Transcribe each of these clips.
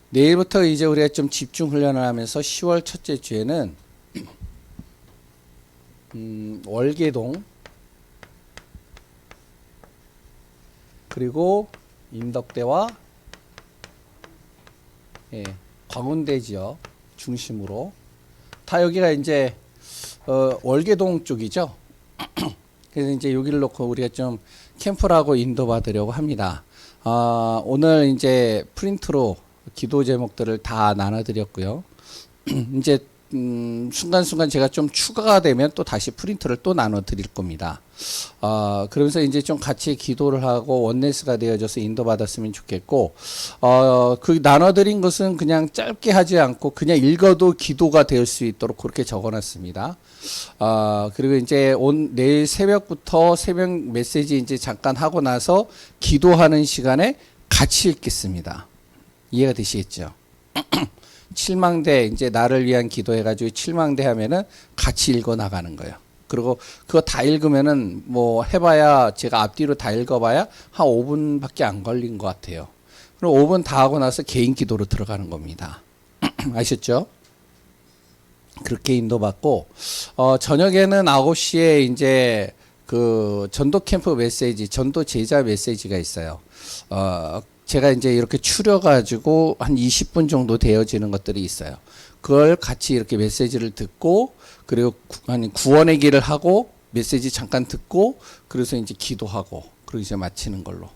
내일부터 이제 우리가 좀 집중 훈련을 하면서 10월 첫째 주에는 월계동 그리고 인덕대와 광운대 지역 중심으로 다 여기가 이제 월계동 쪽이죠. 그래서 이제 여기를 놓고 우리가 좀 캠프를 하고 인도받으려고 합니다. 오늘 이제 프린트로 기도 제목들을 다 나눠드렸고요. 이제 순간순간 제가 좀 추가가 되면 또 다시 프린트를 또 나눠드릴 겁니다. 그러면서 이제 좀 같이 기도를 하고 원네스가 되어져서 인도받았으면 좋겠고, 그 나눠드린 것은 그냥 짧게 하지 않고 그냥 읽어도 기도가 될 수 있도록 그렇게 적어놨습니다. 그리고 이제 내일 새벽부터 새벽 메시지 이제 잠깐 하고 나서 기도하는 시간에 같이 읽겠습니다. 이해가 되시겠죠? 7망대 이제 나를 위한 기도해가지고 7망대 하면은 같이 읽어 나가는 거예요. 그리고 그거 다 읽으면은 뭐 해봐야 제가 앞뒤로 다 읽어봐야 한 5분밖에 안 걸린 것 같아요. 그럼 5분 다 하고 나서 개인 기도로 들어가는 겁니다. 아셨죠? 그렇게 인도받고 저녁에는 9시에 이제 그 전도 캠프 메시지, 전도 제자 메시지가 있어요. 제가 이제 이렇게 추려가지고 한 20분 정도 되어지는 것들이 있어요. 그걸 같이 이렇게 메시지를 듣고, 그리고 구원의 길을 하고, 메시지 잠깐 듣고, 그래서 이제 기도하고, 그리고 이제 마치는 걸로.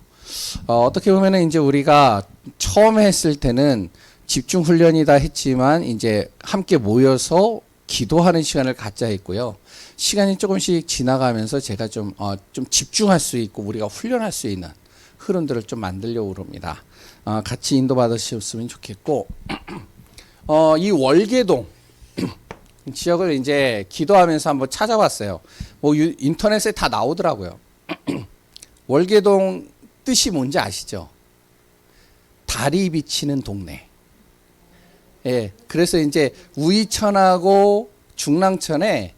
어떻게 보면은 이제 우리가 처음에 했을 때는 집중 훈련이다 했지만, 이제 함께 모여서 기도하는 시간을 갖자 했고요. 시간이 조금씩 지나가면서 제가 좀 집중할 수 있고, 우리가 훈련할 수 있는 흐름들을 좀 만들려고 그럽니다. 같이 인도받으셨으면 좋겠고, 이 월계동 지역을 이제 기도하면서 한번 찾아봤어요. 뭐 인터넷에 다 나오더라고요. 월계동 뜻이 뭔지 아시죠? 달이 비치는 동네. 예, 그래서 이제 우이천하고 중랑천에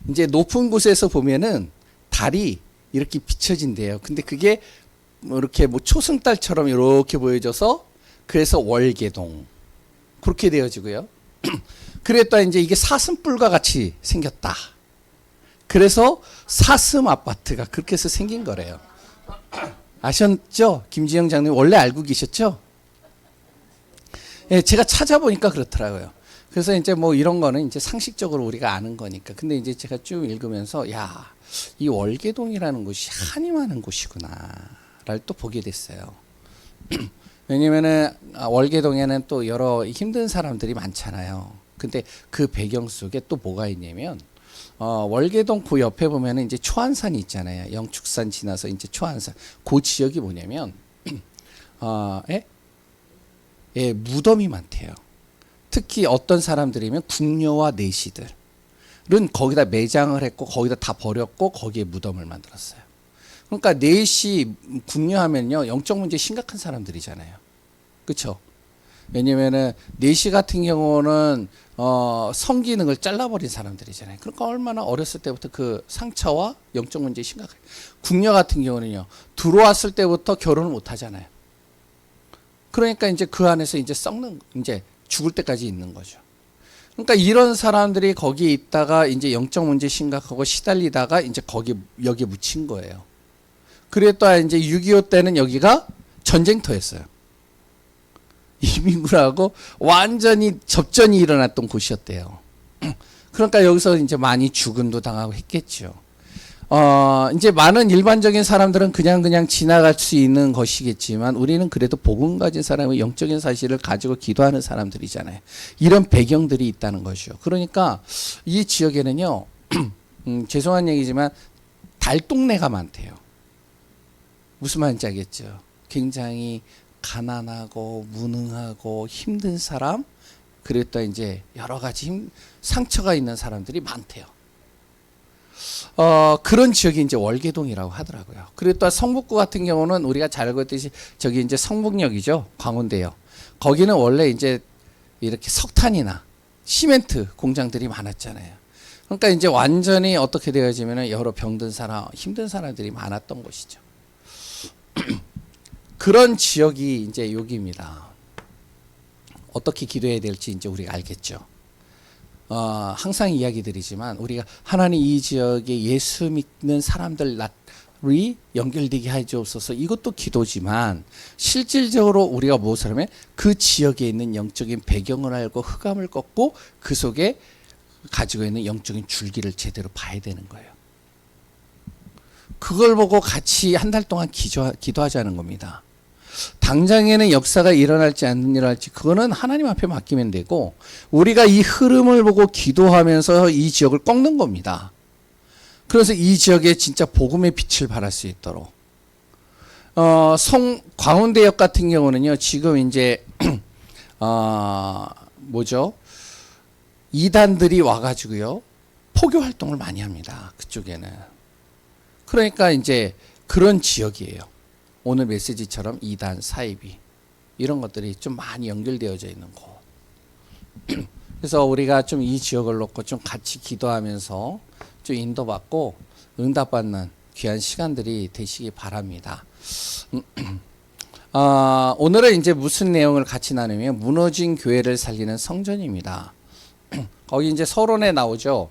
이제 높은 곳에서 보면은 달이 이렇게 비춰진대요. 근데 그게 이렇게 뭐 초승달처럼 이렇게 보여져서 그래서 월계동 그렇게 되어지고요. 그랬다 이제 이게 사슴뿔과 같이 생겼다. 그래서 사슴 아파트가 그렇게 해서 생긴 거래요. 아셨죠? 김지영 장님 원래 알고 계셨죠? 예, 제가 찾아보니까 그렇더라고요. 그래서 이제 뭐 이런 거는 이제 상식적으로 우리가 아는 거니까. 근데 이제 제가 쭉 읽으면서 야, 이 월계동이라는 곳이 한이 많은 곳이구나. 를 또 보게 됐어요. 왜냐면은 월계동에는 또 여러 힘든 사람들이 많잖아요. 근데 그 배경 속에 또 뭐가 있냐면 월계동 그 옆에 보면은 이제 초안산이 있잖아요. 영축산 지나서 이제 초안산. 그 지역이 뭐냐면 무덤이 많대요. 특히 어떤 사람들이면 궁녀와 내시들은 거기다 매장을 했고 거기다 다 버렸고 거기에 무덤을 만들었어요. 그러니까 내시 궁녀하면요 영적 문제 심각한 사람들이잖아요. 그렇죠? 왜냐면은 내시 같은 경우는 성기능을 잘라버린 사람들이잖아요. 그러니까 얼마나 어렸을 때부터 그 상처와 영적 문제 심각해요. 궁녀 같은 경우는요 들어왔을 때부터 결혼을 못 하잖아요. 그러니까 이제 그 안에서 이제 썩는 이제 죽을 때까지 있는 거죠. 그러니까 이런 사람들이 거기에 있다가 이제 영적 문제 심각하고 시달리다가 이제 여기에 묻힌 거예요. 그랬다 이제 6.25 때는 여기가 전쟁터였어요. 이민구라고 완전히 접전이 일어났던 곳이었대요. 그러니까 여기서 이제 많이 죽음도 당하고 했겠죠. 이제 많은 일반적인 사람들은 그냥 지나갈 수 있는 것이겠지만 우리는 그래도 복음 가진 사람의 영적인 사실을 가지고 기도하는 사람들이잖아요. 이런 배경들이 있다는 거죠. 그러니까 이 지역에는요, 죄송한 얘기지만 달동네가 많대요. 무슨 말인지 알겠죠? 굉장히 가난하고 무능하고 힘든 사람, 그랬다 이제 여러 가지 상처가 있는 사람들이 많대요. 그런 지역이 이제 월계동이라고 하더라고요. 그리고 또 성북구 같은 경우는 우리가 잘 알고 있듯이 저기 이제 성북역이죠. 광운대역. 거기는 원래 이제 이렇게 석탄이나 시멘트 공장들이 많았잖아요. 그러니까 이제 완전히 어떻게 되어지면은 여러 병든 사람, 힘든 사람들이 많았던 곳이죠. 그런 지역이 이제 여기입니다. 어떻게 기도해야 될지 이제 우리가 알겠죠. 항상 이야기 드리지만 우리가 하나님 이 지역에 예수 믿는 사람들이 연결되게 하시옵소서, 이것도 기도지만 실질적으로 우리가 무엇을 하면 그 지역에 있는 영적인 배경을 알고 흑암을 꺾고 그 속에 가지고 있는 영적인 줄기를 제대로 봐야 되는 거예요. 그걸 보고 같이 한 달 동안 기도하자는 겁니다. 당장에는 역사가 일어날지 안 일어날지 그거는 하나님 앞에 맡기면 되고, 우리가 이 흐름을 보고 기도하면서 이 지역을 꺾는 겁니다. 그래서 이 지역에 진짜 복음의 빛을 발할 수 있도록 광운대역 같은 경우는요, 지금 이제 이단들이 와가지고요 포교 활동을 많이 합니다. 그쪽에는. 그러니까 이제 그런 지역이에요. 오늘 메시지처럼 이단, 사이비 이런 것들이 좀 많이 연결되어져 있는 곳. 그래서 우리가 좀 이 지역을 놓고 좀 같이 기도하면서 좀 인도받고 응답받는 귀한 시간들이 되시기 바랍니다. 오늘은 이제 무슨 내용을 같이 나누면 무너진 교회를 살리는 성전입니다. 거기 이제 서론에 나오죠.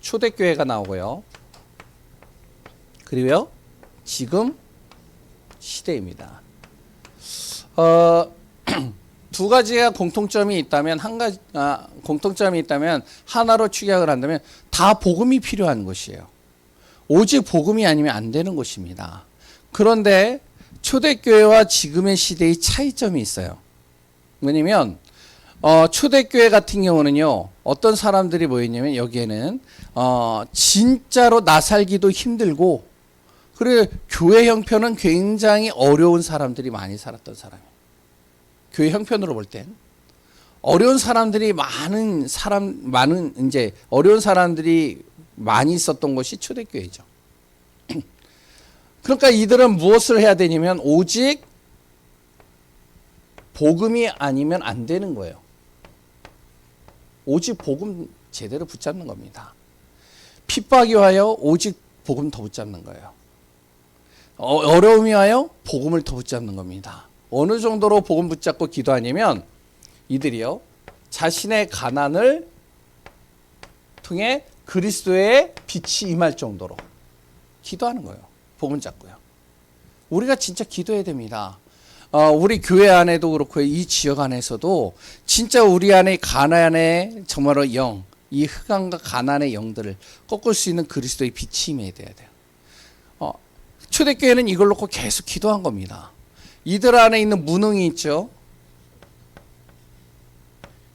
초대교회가 나오고요. 그리고요, 지금 시대입니다. 두 가지가 공통점이 있다면 하나로 축약을 한다면 다 복음이 필요한 것이에요. 오직 복음이 아니면 안 되는 것입니다. 그런데 초대교회와 지금의 시대의 차이점이 있어요. 왜냐면 초대교회 같은 경우는요, 어떤 사람들이 모였냐면 여기에는 진짜로 나 살기도 힘들고, 그리고 교회 형편은 굉장히 어려운 사람들이 많이 살았던 사람이에요. 교회 형편으로 볼 땐 어려운 사람들이 어려운 사람들이 많이 있었던 것이 초대교회죠. 그러니까 이들은 무엇을 해야 되냐면 오직 복음이 아니면 안 되는 거예요. 오직 복음 제대로 붙잡는 겁니다. 핍박이 와요, 오직 복음 더 붙잡는 거예요. 어려움이 와요, 복음을 더 붙잡는 겁니다. 어느 정도로 복음 붙잡고 기도하냐면 이들이요, 자신의 가난을 통해 그리스도의 빛이 임할 정도로 기도하는 거예요. 복음 잡고요. 우리가 진짜 기도해야 됩니다. 우리 교회 안에도 그렇고 이 지역 안에서도 진짜 우리 안에 가난의 정말로 이 흑암과 가난의 영들을 꺾을 수 있는 그리스도의 빛이 임해야 돼요. 초대교회는 이걸 놓고 계속 기도한 겁니다. 이들 안에 있는 무능이 있죠.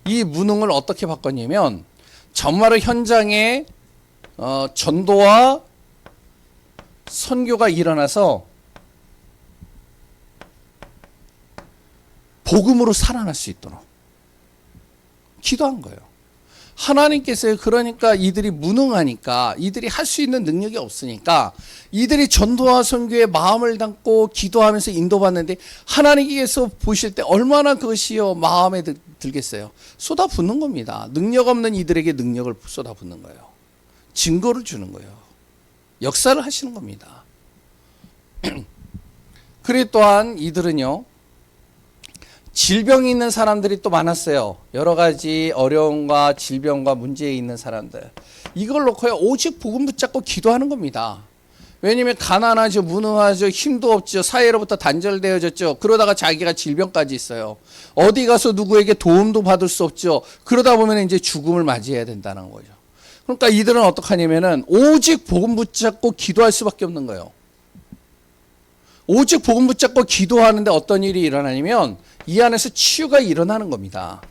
이 무능을 어떻게 바꿨냐면 정말로 현장에 전도와 선교가 일어나서 복음으로 살아날 수 있도록 기도한 거예요. 하나님께서 그러니까 이들이 무능하니까, 이들이 할 수 있는 능력이 없으니까 이들이 전도와 선교에 마음을 담고 기도하면서 인도받는데 하나님께서 보실 때 얼마나 그것이요 마음에 들겠어요. 쏟아붓는 겁니다. 능력 없는 이들에게 능력을 쏟아붓는 거예요. 증거를 주는 거예요. 역사를 하시는 겁니다. 그리고 또한 이들은요, 질병이 있는 사람들이 또 많았어요. 여러 가지 어려움과 질병과 문제에 있는 사람들. 이걸 놓고요, 오직 복음 붙잡고 기도하는 겁니다. 왜냐면 가난하죠, 무능하죠, 힘도 없죠, 사회로부터 단절되어졌죠. 그러다가 자기가 질병까지 있어요. 어디 가서 누구에게 도움도 받을 수 없죠. 그러다 보면 이제 죽음을 맞이해야 된다는 거죠. 그러니까 이들은 어떡하냐면은 오직 복음 붙잡고 기도할 수밖에 없는 거예요. 오직 복음 붙잡고 기도하는데 어떤 일이 일어나냐면 이 안에서 치유가 일어나는 겁니다.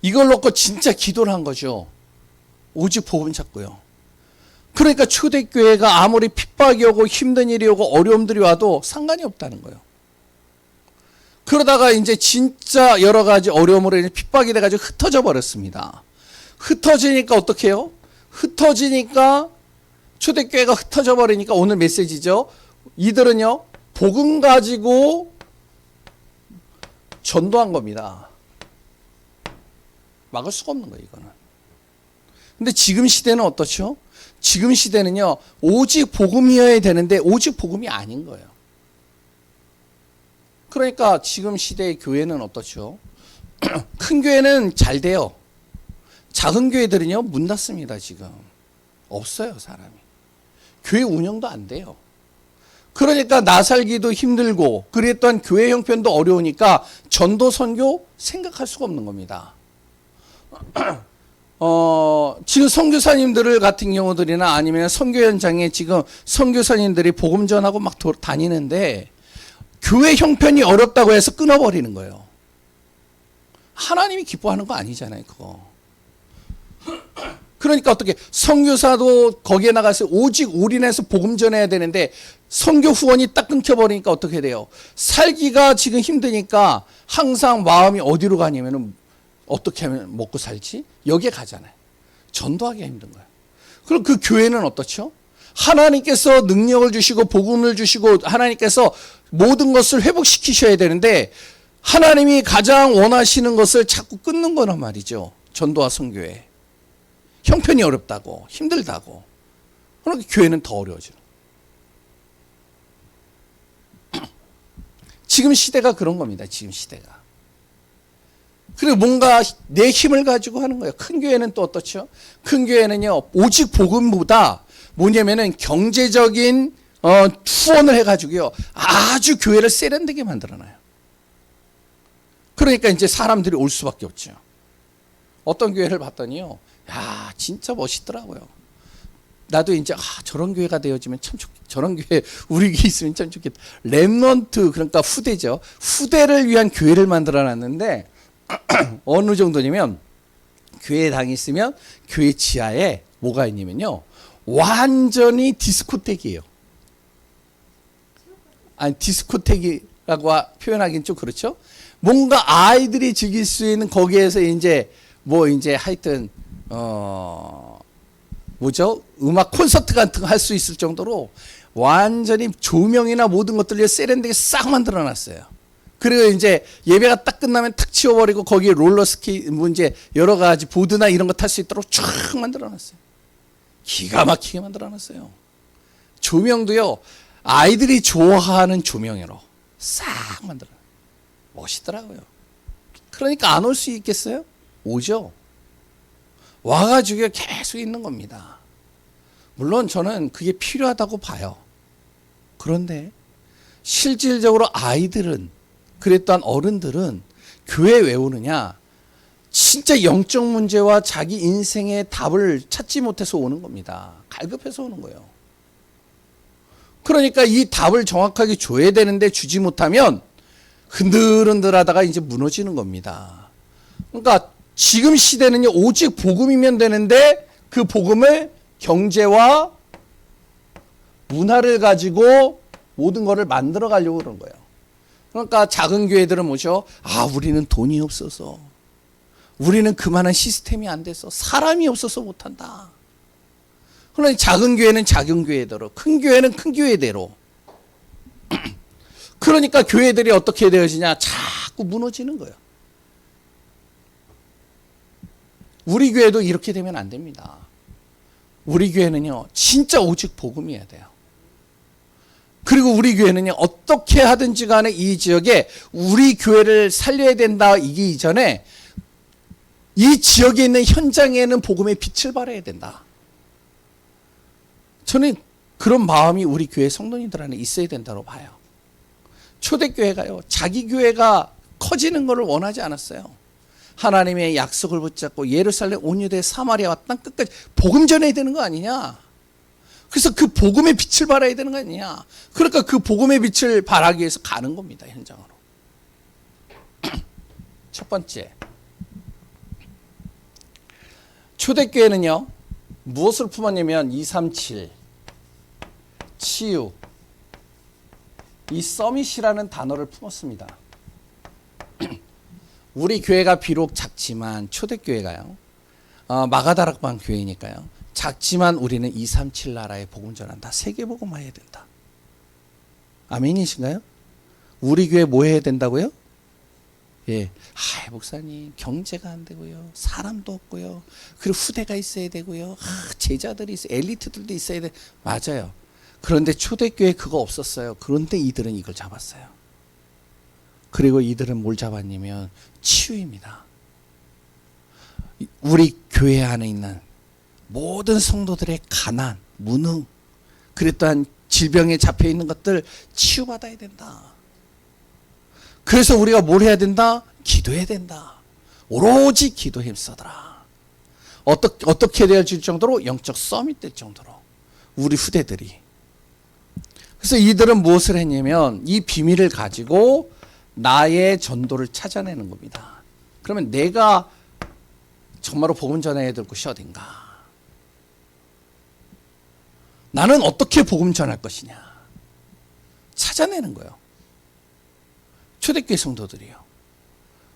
이걸 놓고 진짜 기도를 한 거죠. 오직 복음 찾고요. 그러니까 초대교회가 아무리 핍박이 오고 힘든 일이 오고 어려움들이 와도 상관이 없다는 거예요. 그러다가 이제 진짜 여러 가지 어려움으로 이제 핍박이 돼가지고 흩어져 버렸습니다. 흩어지니까 어떻게 해요? 흩어지니까 초대교회가 흩어져 버리니까 오늘 메시지죠. 이들은요, 복음 가지고 전도한 겁니다. 막을 수가 없는 거예요, 이거는. 근데 지금 시대는 어떻죠? 지금 시대는요, 오직 복음이어야 되는데 오직 복음이 아닌 거예요. 그러니까 지금 시대의 교회는 어떻죠? 큰 교회는 잘 돼요. 작은 교회들은요, 문 닫습니다, 지금. 없어요, 사람이. 교회 운영도 안 돼요. 그러니까 나 살기도 힘들고, 그랬던 교회 형편도 어려우니까 전도 선교 생각할 수가 없는 겁니다. 지금 선교사님들 같은 경우들이나 아니면 선교 현장에 지금 선교사님들이 복음 전하고 막 다니는데, 교회 형편이 어렵다고 해서 끊어버리는 거예요. 하나님이 기뻐하는 거 아니잖아요, 그거. 그러니까 어떻게 선교사도 거기에 나가서 오직 올인해서 복음 전해야 되는데 선교 후원이 딱 끊겨버리니까 어떻게 돼요? 살기가 지금 힘드니까 항상 마음이 어디로 가냐면은 어떻게 하면 먹고 살지? 여기에 가잖아요. 전도하기가 힘든 거예요. 그럼 그 교회는 어떻죠? 하나님께서 능력을 주시고 복음을 주시고 하나님께서 모든 것을 회복시키셔야 되는데 하나님이 가장 원하시는 것을 자꾸 끊는 거란 말이죠. 전도와 선교에. 형편이 어렵다고, 힘들다고. 그러니까 교회는 더 어려워져요. 지금 시대가 그런 겁니다. 지금 시대가. 그리고 뭔가 내 힘을 가지고 하는 거예요. 큰 교회는 또 어떻죠? 큰 교회는요, 오직 복음보다 뭐냐면은 경제적인 후원을 해가지고요, 아주 교회를 세련되게 만들어놔요. 그러니까 이제 사람들이 올 수밖에 없죠. 어떤 교회를 봤더니요, 야, 진짜 멋있더라고요. 나도 이제 저런 교회가 되어지면 참 좋겠다. 저런 교회 우리 교회 있으면 참 좋겠다. 렘넌트, 그러니까 후대죠. 후대를 위한 교회를 만들어놨는데 어느 정도냐면 교회에 다니시면 교회 지하에 뭐가 있냐면요, 완전히 디스코텍이에요. 아니, 디스코텍이라고 표현하기는 좀 그렇죠. 뭔가 아이들이 즐길 수 있는 거기에서 이제 뭐 이제 하여튼 뭐죠? 음악 콘서트 같은 거 할 수 있을 정도로 완전히 조명이나 모든 것들을 세련되게 싹 만들어 놨어요. 그리고 이제 예배가 딱 끝나면 탁 치워버리고 거기에 롤러스케이트, 뭐 이제 여러 가지 보드나 이런 거 탈 수 있도록 쫙 만들어 놨어요. 기가 막히게 만들어 놨어요. 조명도요, 아이들이 좋아하는 조명으로 싹 만들어 놨어요. 멋있더라고요. 그러니까 안 올 수 있겠어요? 오죠. 와가지고 계속 있는 겁니다. 물론 저는 그게 필요하다고 봐요. 그런데 실질적으로 아이들은, 그랬던 어른들은 교회 왜 오느냐? 진짜 영적 문제와 자기 인생의 답을 찾지 못해서 오는 겁니다. 갈급해서 오는 거예요. 그러니까 이 답을 정확하게 줘야 되는데 주지 못하면 흔들흔들 하다가 이제 무너지는 겁니다. 그러니까 지금 시대는요, 오직 복음이면 되는데 그 복음을 경제와 문화를 가지고 모든 것을 만들어 가려고 그러는 거예요. 그러니까 작은 교회들은 뭐죠? 우리는 돈이 없어서, 우리는 그만한 시스템이 안 돼서, 사람이 없어서 못한다. 그러니 작은 교회는 작은 교회대로, 큰 교회는 큰 교회대로. 그러니까 교회들이 어떻게 되어지냐? 자꾸 무너지는 거예요. 우리 교회도 이렇게 되면 안 됩니다. 우리 교회는요, 진짜 오직 복음이어야 돼요. 그리고 우리 교회는요, 어떻게 하든지 간에 이 지역에 우리 교회를 살려야 된다 이기 이전에 이 지역에 있는 현장에는 복음의 빛을 발해야 된다. 저는 그런 마음이 우리 교회 성도님들 안에 있어야 된다고 봐요. 초대교회가요, 자기 교회가 커지는 것을 원하지 않았어요. 하나님의 약속을 붙잡고 예루살렘 온 유대 사마리아와 땅 끝까지 복음 전해야 되는 거 아니냐. 그래서 그 복음의 빛을 발해야 되는 거 아니냐. 그러니까 그 복음의 빛을 발하기 위해서 가는 겁니다, 현장으로. 첫 번째, 초대교회는요, 무엇을 품었냐면 237, 치유, 이 서밋이라는 단어를 품었습니다. 우리 교회가 비록 작지만, 초대교회가요, 마가다락방 교회니까요, 작지만 우리는 237 나라에 복음 전한다. 세계 복음화해야 된다. 아멘이신가요? 우리 교회 뭐 해야 된다고요? 예, 목사님 경제가 안 되고요, 사람도 없고요, 그리고 후대가 있어야 되고요, 제자들이 있어요, 엘리트들도 있어야 돼. 맞아요. 그런데 초대교회 그거 없었어요. 그런데 이들은 이걸 잡았어요. 그리고 이들은 뭘 잡았냐면 치유입니다. 우리 교회 안에 있는 모든 성도들의 가난, 무능, 그랬던 질병에 잡혀 있는 것들 치유받아야 된다. 그래서 우리가 뭘 해야 된다? 기도해야 된다. 오로지 기도에 힘써더라. 어떻게 되어질 정도로? 영적 서밋 될 정도로 우리 후대들이. 그래서 이들은 무엇을 했냐면 이 비밀을 가지고 나의 전도를 찾아내는 겁니다. 그러면 내가 정말로 복음 전해야 될 곳이 어딘가? 나는 어떻게 복음 전할 것이냐? 찾아내는 거예요. 초대교회 성도들이요.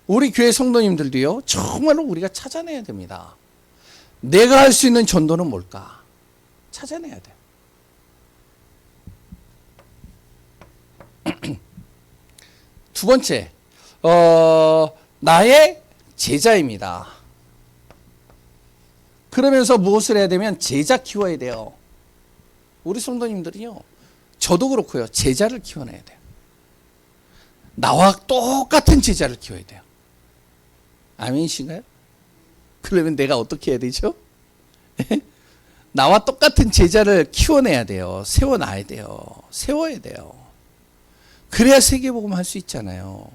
우리 교회 성도님들도요. 정말로 우리가 찾아내야 됩니다. 내가 할 수 있는 전도는 뭘까? 찾아내야 돼요. 두 번째, 나의 제자입니다. 그러면서 무엇을 해야 되면 제자 키워야 돼요. 우리 성도님들이요. 저도 그렇고요. 제자를 키워내야 돼요. 나와 똑같은 제자를 키워야 돼요. 아멘이신가요? 그러면 내가 어떻게 해야 되죠? 나와 똑같은 제자를 키워내야 돼요. 세워놔야 돼요. 세워야 돼요. 그래야 세계복음 할 수 있잖아요.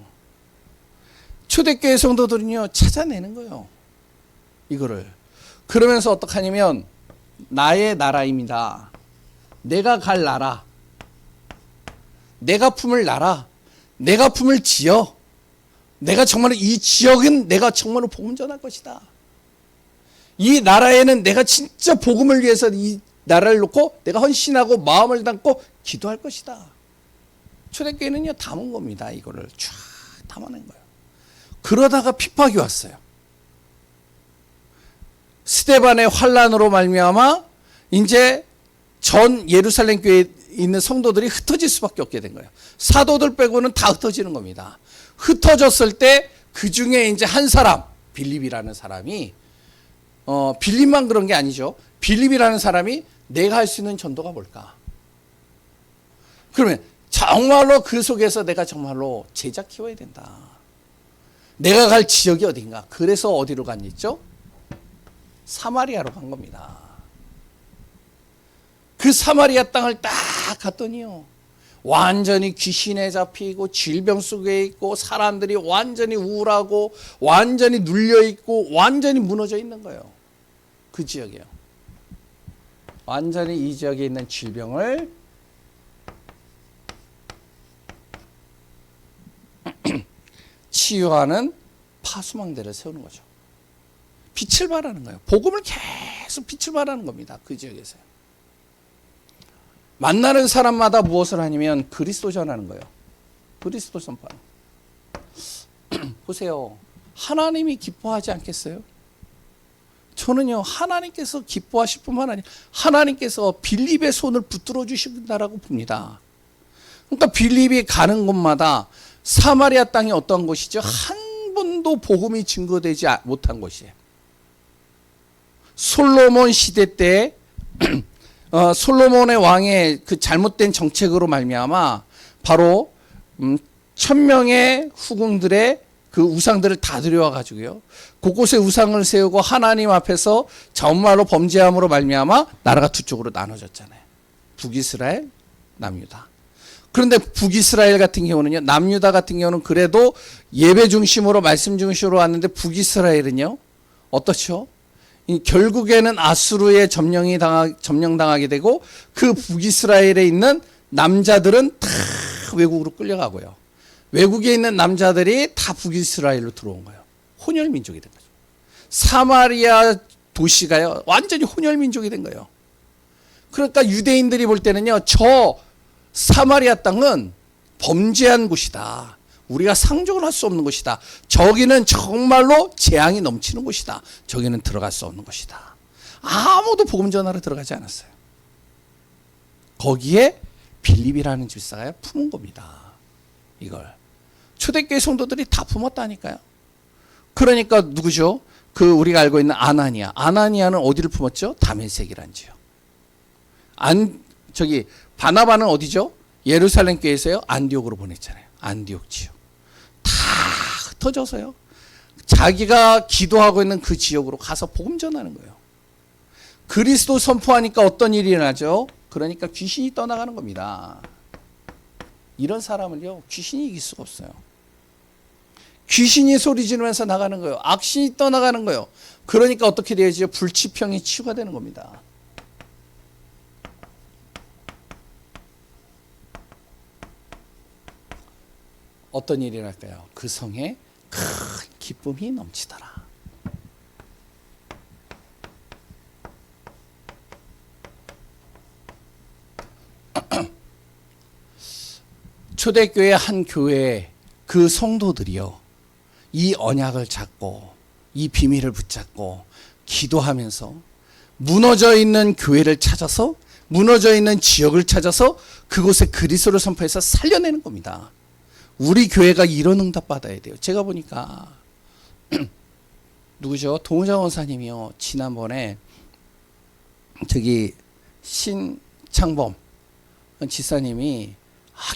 초대교회 성도들은요. 찾아내는 거예요. 이거를. 그러면서 어떻게 하냐면 나의 나라입니다. 내가 갈 나라. 내가 품을 나라. 내가 품을 지역. 내가 정말로 이 지역은 내가 정말로 복음 전할 것이다. 이 나라에는 내가 진짜 복음을 위해서 이 나라를 놓고 내가 헌신하고 마음을 담고 기도할 것이다. 초대교회는요 담은 겁니다. 이거를 쫙 담아낸 거예요. 그러다가 핍박이 왔어요. 스데반의 환란으로 말미암아 이제 전 예루살렘 교회에 있는 성도들이 흩어질 수밖에 없게 된 거예요. 사도들 빼고는 다 흩어지는 겁니다. 흩어졌을 때 그 중에 이제 한 사람, 빌립이라는 사람이 빌립만 그런 게 아니죠. 빌립이라는 사람이 내가 할 수 있는 전도가 뭘까? 그러면 정말로 그 속에서 내가 정말로 제자 키워야 된다. 내가 갈 지역이 어딘가? 그래서 어디로 갔겠죠? 사마리아로 간 겁니다. 그 사마리아 땅을 딱 갔더니요. 완전히 귀신에 잡히고 질병 속에 있고 사람들이 완전히 우울하고 완전히 눌려있고 완전히 무너져 있는 거예요. 그 지역이요. 완전히 이 지역에 있는 질병을 치유하는 파수망대를 세우는 거죠. 빛을 발하는 거예요. 복음을 계속 빛을 발하는 겁니다. 그 지역에서요. 만나는 사람마다 무엇을 하냐면 그리스도 전하는 거예요. 그리스도 선포. 보세요. 하나님이 기뻐하지 않겠어요? 저는요. 하나님께서 기뻐하실 뿐만 아니라 하나님께서 빌립의 손을 붙들어 주신다라고 봅니다. 그러니까 빌립이 가는 곳마다 사마리아 땅이 어떤 곳이죠? 한 번도 복음이 증거되지 못한 곳이에요. 솔로몬 시대 때 솔로몬의 왕의 그 잘못된 정책으로 말미암아 바로 1000명의 후궁들의 그 우상들을 다 들여와 가지고요. 곳곳에 우상을 세우고 하나님 앞에서 정말로 범죄함으로 말미암아 나라가 두 쪽으로 나눠졌잖아요. 북이스라엘, 남유다. 그런데 북이스라엘 같은 경우는요. 남유다 같은 경우는 그래도 예배 중심으로 말씀 중심으로 왔는데 북이스라엘은요. 어떻죠? 결국에는 아수르의 점령당하게 되고 그 북이스라엘에 있는 남자들은 다 외국으로 끌려가고요. 외국에 있는 남자들이 다 북이스라엘로 들어온 거예요. 혼혈민족이 된 거죠. 사마리아 도시가요. 완전히 혼혈민족이 된 거예요. 그러니까 유대인들이 볼 때는요. 저 사마리아 땅은 범죄한 곳이다. 우리가 상종을 할 수 없는 곳이다. 저기는 정말로 재앙이 넘치는 곳이다. 저기는 들어갈 수 없는 곳이다. 아무도 복음 전하러 들어가지 않았어요. 거기에 빌립이라는 집사가 품은 겁니다. 이걸. 초대교회 성도들이 다 품었다니까요. 그러니까 누구죠? 그 우리가 알고 있는 아나니아. 아나니아는 어디를 품었죠? 다메섹이란 지역. 바나바는 어디죠? 예루살렘 교회에서요. 안디옥으로 보냈잖아요. 안디옥 지역. 흩어져서요. 자기가 기도하고 있는 그 지역으로 가서 복음 전하는 거예요. 그리스도 선포하니까 어떤 일이 일어나죠? 그러니까 귀신이 떠나가는 겁니다. 이런 사람을요, 귀신이 이길 수가 없어요. 귀신이 소리 지르면서 나가는 거예요. 악신이 떠나가는 거예요. 그러니까 어떻게 되죠? 불치병이 치유가 되는 겁니다. 어떤 일이 일어날까요? 그 성에 큰 기쁨이 넘치더라. 초대교회 한 교회 그 성도들이요, 이 언약을 잡고 이 비밀을 붙잡고 기도하면서 무너져 있는 교회를 찾아서, 무너져 있는 지역을 찾아서 그곳에 그리스도를 선포해서 살려내는 겁니다. 우리 교회가 이런 응답 받아야 돼요. 제가 보니까 누구죠? 동우장 원사님이요, 지난번에 저기 신창범 지사님이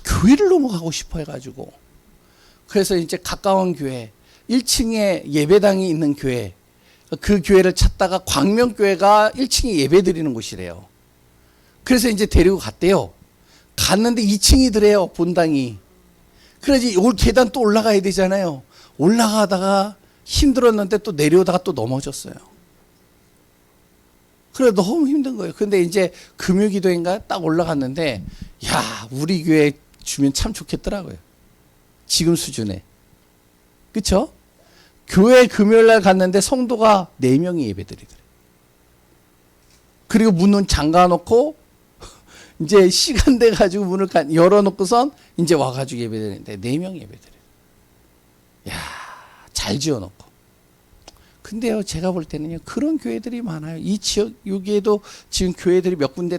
교회를 넘어가고 싶어 해가지고, 그래서 이제 가까운 교회 1층에 예배당이 있는 교회, 그 교회를 찾다가 광명교회가 1층에 예배 드리는 곳이래요. 그래서 이제 데리고 갔대요. 갔는데 2층이더래요, 본당이. 그래야지 올 계단 또 올라가야 되잖아요. 올라가다가 힘들었는데 또 내려오다가 또 넘어졌어요. 그래 너무 힘든 거예요. 근데 이제 금요기도인가 딱 올라갔는데, 야, 우리 교회 주면 참 좋겠더라고요. 지금 수준에. 그쵸? 교회 금요일날 갔는데 성도가 4명이 예배드리더래요. 그리고 문은 잠가놓고 이제 시간 돼가지고 문을 열어놓고선 이제 와가지고 예배드리는데 4명이 예배드려요. 야, 잘 지어놓고. 근데요, 제가 볼 때는요, 그런 교회들이 많아요. 이 지역, 여기에도 지금 교회들이 몇 군데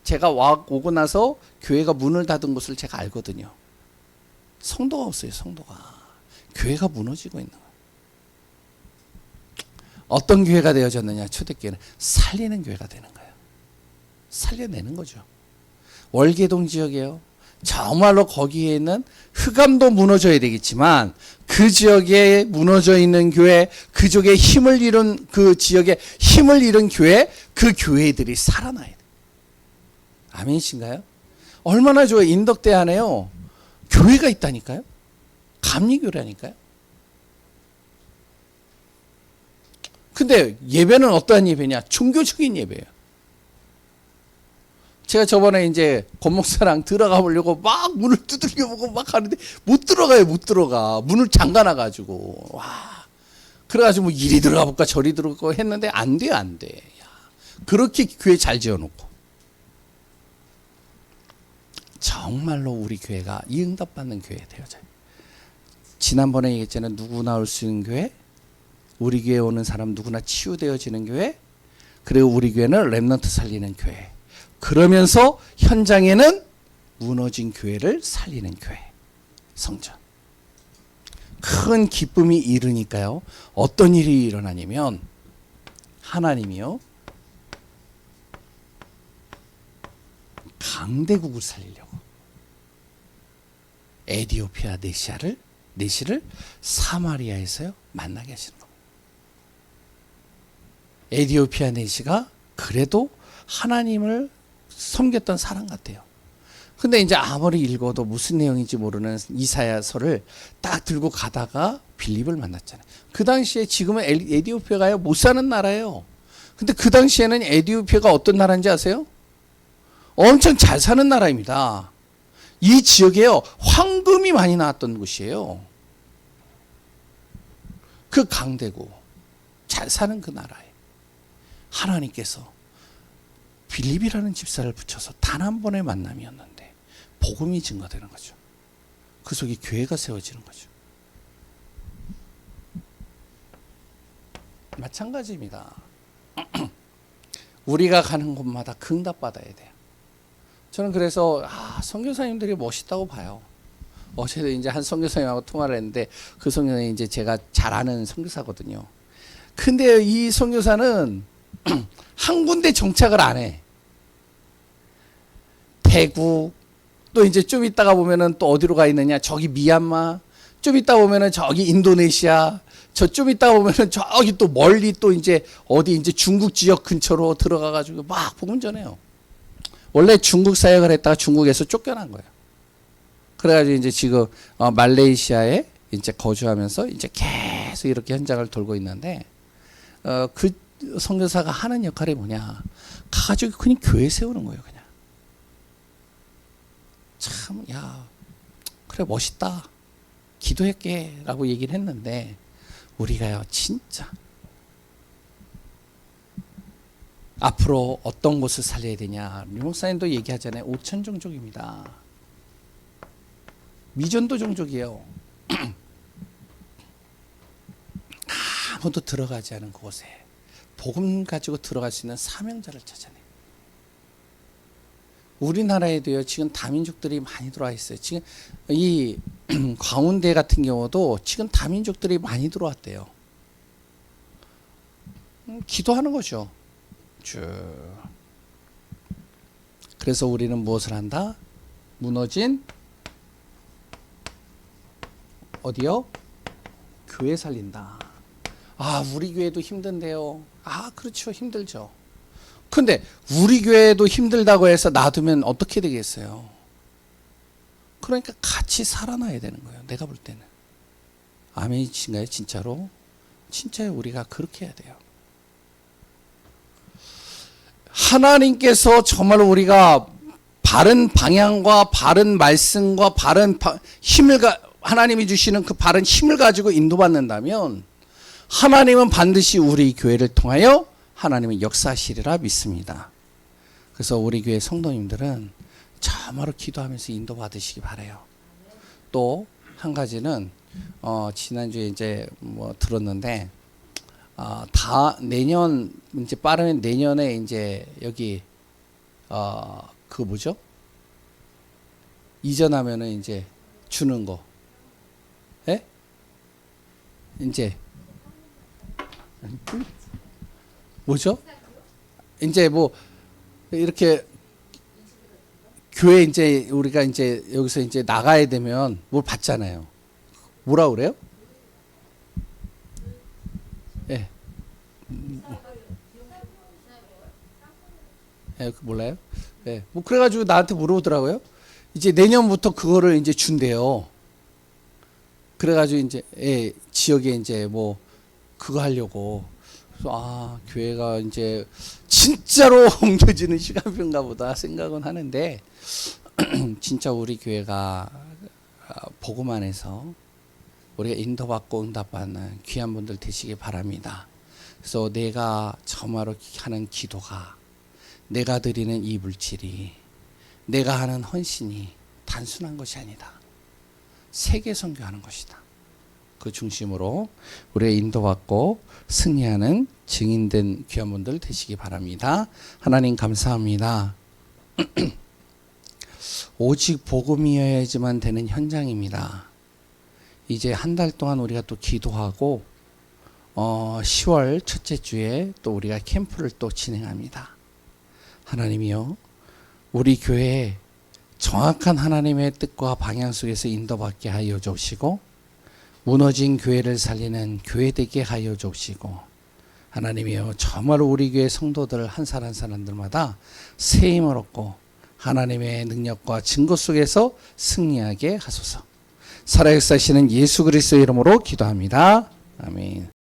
제가 오고 나서 교회가 문을 닫은 곳을 제가 알거든요. 성도가 없어요, 성도가. 교회가 무너지고 있는 거예요. 어떤 교회가 되어졌느냐, 초대교회는 살리는 교회가 되는 거예요. 살려내는 거죠. 월계동 지역이에요. 정말로 거기에는 흑암도 무너져야 되겠지만, 그 지역에 무너져 있는 교회, 그 지역에 힘을 잃은, 그 지역에 힘을 잃은 교회, 그 교회들이 살아나야 돼요. 아멘이신가요? 얼마나 좋아요. 인덕대 안에요, 교회가 있다니까요. 감리교라니까요. 근데 예배는 어떠한 예배냐? 종교적인 예배예요. 제가 저번에 이제 권목사랑 들어가 보려고 막 문을 두들겨 보고 막 하는데 못 들어가요, 못 들어가. 문을 잠가놔가지고. 와. 그래가지고 뭐 이리 들어가 볼까 저리 들어가 했는데 안 돼요, 안 돼. 야. 그렇게 교회 잘 지어놓고. 정말로 우리 교회가 이 응답받는 교회 되어져요. 지난번에 얘기했잖아요. 누구나 올 수 있는 교회, 우리 교회에 오는 사람 누구나 치유되어지는 교회, 그리고 우리 교회는 렘넌트 살리는 교회. 그러면서 현장에는 무너진 교회를 살리는 교회, 성전. 큰 기쁨이 이르니까요, 어떤 일이 일어나냐면 하나님이요, 강대국을 살리려고 에디오피아 내시를 사마리아에서요 만나게 하시는 겁니다. 에디오피아 내시가 그래도 하나님을 섬겼던 사람 같아요. 근데 이제 아무리 읽어도 무슨 내용인지 모르는 이사야서를 딱 들고 가다가 빌립을 만났잖아요. 그 당시에 지금은 에디오피아가요 못 사는 나라예요. 근데 그 당시에는 에디오피아가 어떤 나라인지 아세요? 엄청 잘 사는 나라입니다. 이 지역에요 황금이 많이 나왔던 곳이에요. 그 강대국, 잘 사는 그 나라에 하나님께서 빌립이라는 집사를 붙여서 단 한 번의 만남이었는데 복음이 증거되는 거죠. 그 속에 교회가 세워지는 거죠. 마찬가지입니다. 우리가 가는 곳마다 응답받아야 돼요. 저는 그래서 선교사님들이 멋있다고 봐요. 어제도 이제 한 선교사님하고 통화를 했는데, 그 선교사님이 이제 제가 잘 아는 선교사거든요. 근데 이 선교사는 한 군데 정착을 안 해. 대구, 또 이제 좀 있다가 보면은 또 어디로 가 있느냐, 저기 미얀마, 좀 있다 보면은 저기 인도네시아, 저 좀 있다 보면은 저기 또 멀리 또 이제 어디 이제 중국 지역 근처로 들어가가지고 막 복음 전해요. 원래 중국 사역을 했다가 중국에서 쫓겨난 거예요. 그래가지고 이제 지금 말레이시아에 이제 거주하면서 이제 계속 이렇게 현장을 돌고 있는데, 그 선교사가 하는 역할이 뭐냐? 가가지고 그냥 교회 세우는 거예요, 그냥. 참, 야, 그래, 멋있다. 기도할게. 라고 얘기를 했는데, 우리가요, 진짜. 앞으로 어떤 곳을 살려야 되냐. 류목사님도 얘기하잖아요. 5천 종족입니다. 미전도 종족이에요. 아무도 들어가지 않은 곳에 복음 가지고 들어갈 수 있는 사명자를 찾아내요. 우리나라에도요, 지금 다민족들이 많이 들어와 있어요. 지금 이 광운대 같은 경우도 지금 다민족들이 많이 들어왔대요. 기도하는 거죠. 쭉. 그래서 우리는 무엇을 한다? 무너진 어디요? 교회 살린다. 아, 우리 교회도 힘든데요. 아, 그렇죠. 힘들죠. 근데 우리 교회도 힘들다고 해서 놔두면 어떻게 되겠어요? 그러니까 같이 살아나야 되는 거예요. 내가 볼 때는. 아멘이신가요? 진짜로? 진짜요. 우리가 그렇게 해야 돼요. 하나님께서 정말 우리가 바른 방향과 바른 말씀과 바른 힘을 하나님이 주시는 그 바른 힘을 가지고 인도받는다면 하나님은 반드시 우리 교회를 통하여 하나님은 역사하시리라 믿습니다. 그래서 우리 교회 성도님들은 참으로 기도하면서 인도받으시기 바라요. 또 한 가지는 지난주에 이제 뭐 들었는데, 다 내년 이제 빠르면 내년에 이제 여기 그 뭐죠? 이전하면은 이제 주는 거. 예? 이제 뭐죠? 이제 뭐 이렇게 교회 이제 우리가 이제 여기서 이제 나가야 되면 뭘 받잖아요. 뭐라 그래요? 예. 예, 몰라요? 예. 뭐 그래가지고 나한테 물어보더라고요. 이제 내년부터 그거를 이제 준대요. 그래가지고 이제 지역에 이제 뭐 그거 하려고. 그래서 교회가 이제 진짜로 옮겨지는 시간표인가 보다 생각은 하는데, 진짜 우리 교회가 복음 안에서 우리가 인도받고 응답받는 귀한 분들 되시기 바랍니다. 그래서 내가 정말로 하는 기도가, 내가 드리는 이 물질이, 내가 하는 헌신이 단순한 것이 아니다. 세계 선교하는 것이다. 그 중심으로 우리가 인도받고 승리하는 증인된 귀한 분들 되시기 바랍니다. 하나님 감사합니다. 오직 복음이어야지만 되는 현장입니다. 이제 한 달 동안 우리가 또 기도하고 10월 첫째 주에 또 우리가 캠프를 또 진행합니다. 하나님이요, 우리 교회에 정확한 하나님의 뜻과 방향 속에서 인도받게 하여 주시고, 무너진 교회를 살리는 교회 되게 하여 주시고, 하나님이여 정말 우리 교회 성도들 한 사람 한 사람들마다 새 힘을 얻고 하나님의 능력과 증거 속에서 승리하게 하소서. 살아역사시는 예수 그리스도의 이름으로 기도합니다. 아멘.